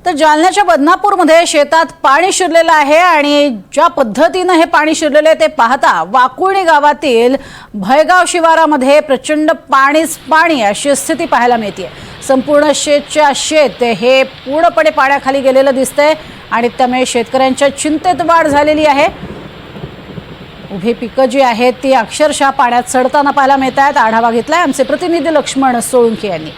तर जालन्याच्या बदनापूरमध्ये शेतात पाणी शिरलेलं आहे आणि ज्या पद्धतीने हे पाणी शिरलेलं आहे ते पाहता वाकुळणी गावातील भयगाव शिवारामध्ये प्रचंड पाणी अशी स्थिती पाहायला मिळते। संपूर्ण शेत हे पूर्णपणे पाण्याखाली गेलेलं दिसतंय आणि त्यामुळे शेतकऱ्यांच्या चिंतेत वाढ झालेली आहे। उभी पिकं जी आहेत ती अक्षरशः पाण्यात सडताना पाहायला मिळतात। आढावा घेतलाय आमचे प्रतिनिधी लक्ष्मण सोळुंके यांनी।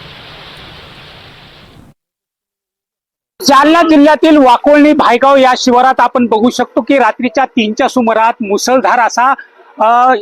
जालना जिल्ह्यातील वाकोळणी भायगाव या शिवारात आपण बघू शकतो की रात्रीच्या 3च्या सुमारास मुसळधार असा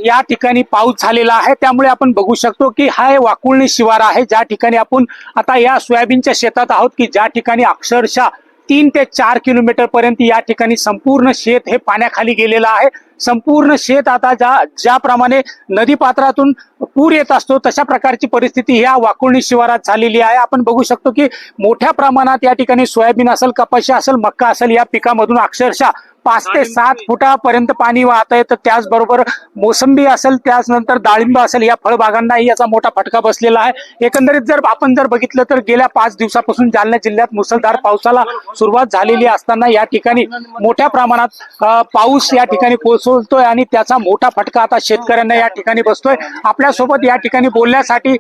या ठिकाणी पाऊस झालेला आहे। त्यामुळे आपण बघू शकतो की हा वाकोळणी शिवार आहे, ज्या ठिकाणी आपण आता या सोयाबीनच्या शेतात आहोत की ज्या ठिकाणी अक्षरशः 3 ते 4 किलोमीटर पर्यंत या ठिकाणी संपूर्ण शेत हे पाण्याखाली गेलेलं आहे। संपूर्ण शेत आता ज्याप्रमाणे नदी पात्रातून पूर येत असतो तशा प्रकारची परिस्थिती या वाकोळणी शिवारात झालेली आहे। आपण बघू शकतो की मोठ्या प्रमाणात या ठिकाणी सोयाबीन असेल, कपाशी असेल, मक्का असेल या पिकामधून अक्षरशः 5 ते 7 फुटापर्यंत पाणी वाहत आहे। तर त्याचबरोबर मोसंबी असेल, त्याचनंतर डाळिंब असेल या फळबागांनाही याचा मोठा फटका बसलेला आहे। एकंदरीत आपण जर बघितलं तर गेल्या 5 दिवसापासून जालना जिल्ह्यात मुसळधार पावसाला सुरुवात झालेली असताना या ठिकाणी मोठ्या प्रमाणात पाऊस या ठिकाणी कोसळतोय आणि त्याचा मोठा फटका आता शेतकऱ्यांना या ठिकाणी बसतोय। आपल्यासोबत या ठिकाणी बोलण्यासाठी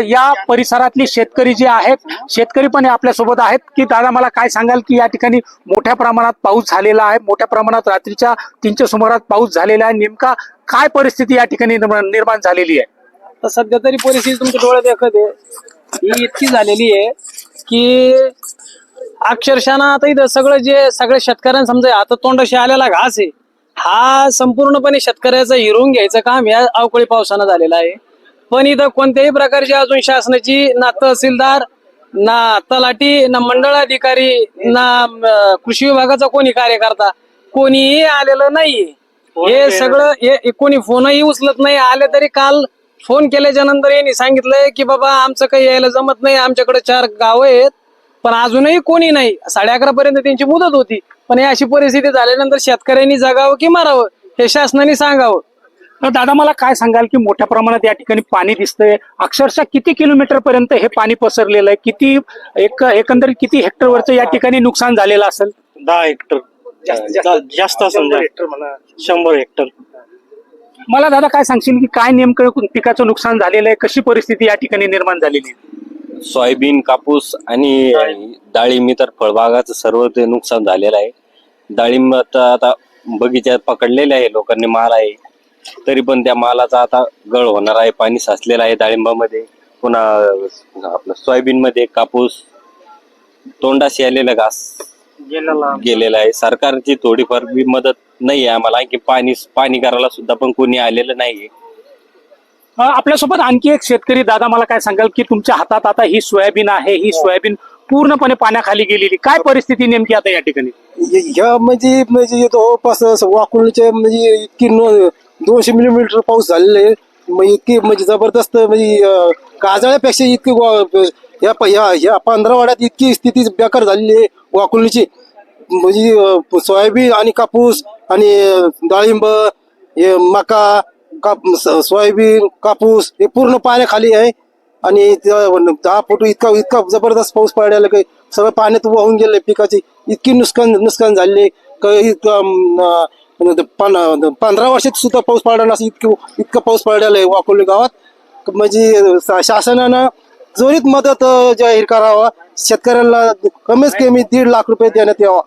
या परिसरातली शेतकरी जे आहेत, शेतकरी पण आपल्यासोबत आहेत की दादा मला काय सांगाल की या ठिकाणी मोठ्या प्रमाणात पाऊस झालेला आहे, मोठ्या प्रमाणात रात्रीच्या 3च्या सुमारास पाऊस झालेला आहे, नेमका काय परिस्थिती या ठिकाणी निर्माण झालेली आहे? तर सध्या तरी परिस्थिती तुमच्या डोळ्यात देखत आहे, ही इतकी झालेली आहे की अक्षरशः आता इथं सगळ्या शेतकऱ्यांना समजा आता तोंडाशी आलेला घास आहे, हा संपूर्णपणे शेतकऱ्याचं हिरवून घ्यायचं काम या अवकाळी पावसानं झालेलं आहे। पण इथं कोणत्याही प्रकारची अजून शासनाची ना तहसीलदार, ना तलाठी, ना मंडळ अधिकारी, ना कृषी विभागाचा कोणी कार्यकर्ता कोणीही आलेलं नाही। हे सगळं कोणी फोनही उचलत नाही। आले तरी काल फोन केल्याच्या नंतर यांनी सांगितलंय की बाबा आमचं काही यायला जमत नाही, आमच्याकडे 4 गाव आहेत, पण अजूनही कोणी नाही। 11:30 पर्यंत त्यांची मुदत होती, पण ही अशी परिस्थिती झाल्यानंतर शेतकऱ्यांनी जगावं की मारावं हे शासनाने सांगावं। दादा मला काय सांगाल की मोठ्या प्रमाणात या ठिकाणी पाणी दिसतंय, अक्षरशः किती किलोमीटर पर्यंत हे पाणी पसरलेलं आहे, किती एकंदरीत किती हेक्टरवरचं या ठिकाणी नुकसान झालेलं असेल? 10 हेक्टर जास्त असेल, 100 हेक्टर। मला दादा काय सांगशील की काय नेमकं पिकाचं नुकसान झालेलं आहे, कशी परिस्थिती या ठिकाणी निर्माण झालेली आहे? सोयाबीन, कापूस आणि डाळिंब इतर फळबागाचं सर्व ते नुकसान झालेलं आहे। डाळिंब आता बगीच्यात पकडलेले आहे लोकांनी, माल आहे, तरी पण त्या मालाचा आता गळ होणार आहे। पाणी साचलेलं आहे डाळिंबामध्ये, पुन्हा आपलं सोयाबीन मध्ये, कापूस तोंडाशी आलेला घास गेलेला आहे। सरकारची थोडीफार बी मदत नाही आहे आम्हाला, की पाणी करायला सुद्धा पण कोणी आलेलं नाहीये। आपल्यासोबत आणखी एक शेतकरी दादा मला काय सांगाल की तुमच्या हातात आता ही सोयाबीन आहे, ही सोयाबीन पूर्णपणे पाण्याखाली गेलेली, काय परिस्थिती नेमकी आता या ठिकाणी? ह्या म्हणजे जवळपास वाकुळीचे म्हणजे इतकी 200 मिलीमीटर पाऊस झालेला आहे, म्हणजे इतकी म्हणजे जबरदस्त, म्हणजे काजळ्यापेक्षा इतकी या 15 वाड्यात इतकी स्थिती बेकार झालेली आहे वाकुळीची। म्हणजे सोयाबीन आणि कापूस आणि डाळिंब, हे मका, सोयाबीन, कापूस हे पूर्ण पाण्याखाली आहे आणि 10 फूट इतका जबरदस्त पाऊस पडलेला काही सगळं पाण्यात वाहून गेले। पिकाची इतकी नुकसान झाले, 15 वर्षात सुद्धा पाऊस पडला नसं इतका पाऊस पडलेला आहे वाकोली गावात। म्हणजे शासनानं त्वरित मदत जाहीर करावा, शेतकऱ्यांना कमीत कमी 1.5 लाख रुपये देण्यात यावा।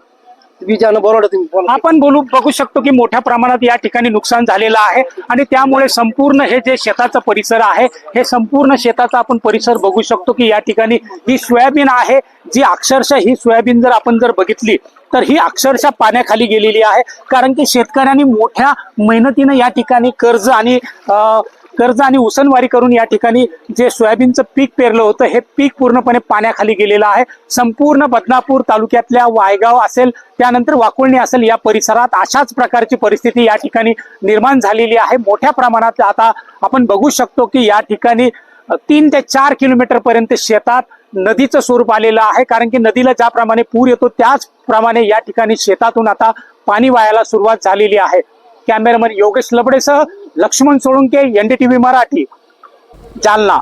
आपण बघू शकतो की मोठ्या प्रमाणात या ठिकाणी नुकसान झालेलं आहे आणि त्यामुळे संपूर्ण हे जे शेताचा परिसर आहे, हे संपूर्ण शेताचा आपण परिसर बघू शकतो की या ठिकाणी ही सोयाबीन आहे, जी अक्षरशः ही सोयाबीन जर आपण बघितली तर ही अक्षरशः पाण्याखाली गेलेली आहे। कारण की शेतकऱ्यांनी मोठ्या मेहनतीने या ठिकाणी कर्ज आणि उसनवारी करून या ठिकाणी जे सोयाबीनचं पीक पेरलं होतं, हे पीक पूर्णपणे पाण्याखाली गेलेलं आहे। संपूर्ण बदनापूर तालुक्यातल्या वायगाव असेल, त्यानंतर वाकोळणी असेल या परिसरात अशाच प्रकारची परिस्थिती या ठिकाणी निर्माण झालेली आहे। मोठ्या प्रमाणात आता आपण बघू शकतो की या ठिकाणी 3 ते 4 किलोमीटर पर्यंत शेतात नदीचं स्वरूप आलेलं आहे। कारण की नदीला ज्याप्रमाणे पूर येतो त्याचप्रमाणे या ठिकाणी शेतातून आता पाणी वाहायला सुरुवात झालेली आहे। कॅमेरामन योगेश लबडेसह लक्ष्मण सोळुंके, NDTV मराठी, जालना।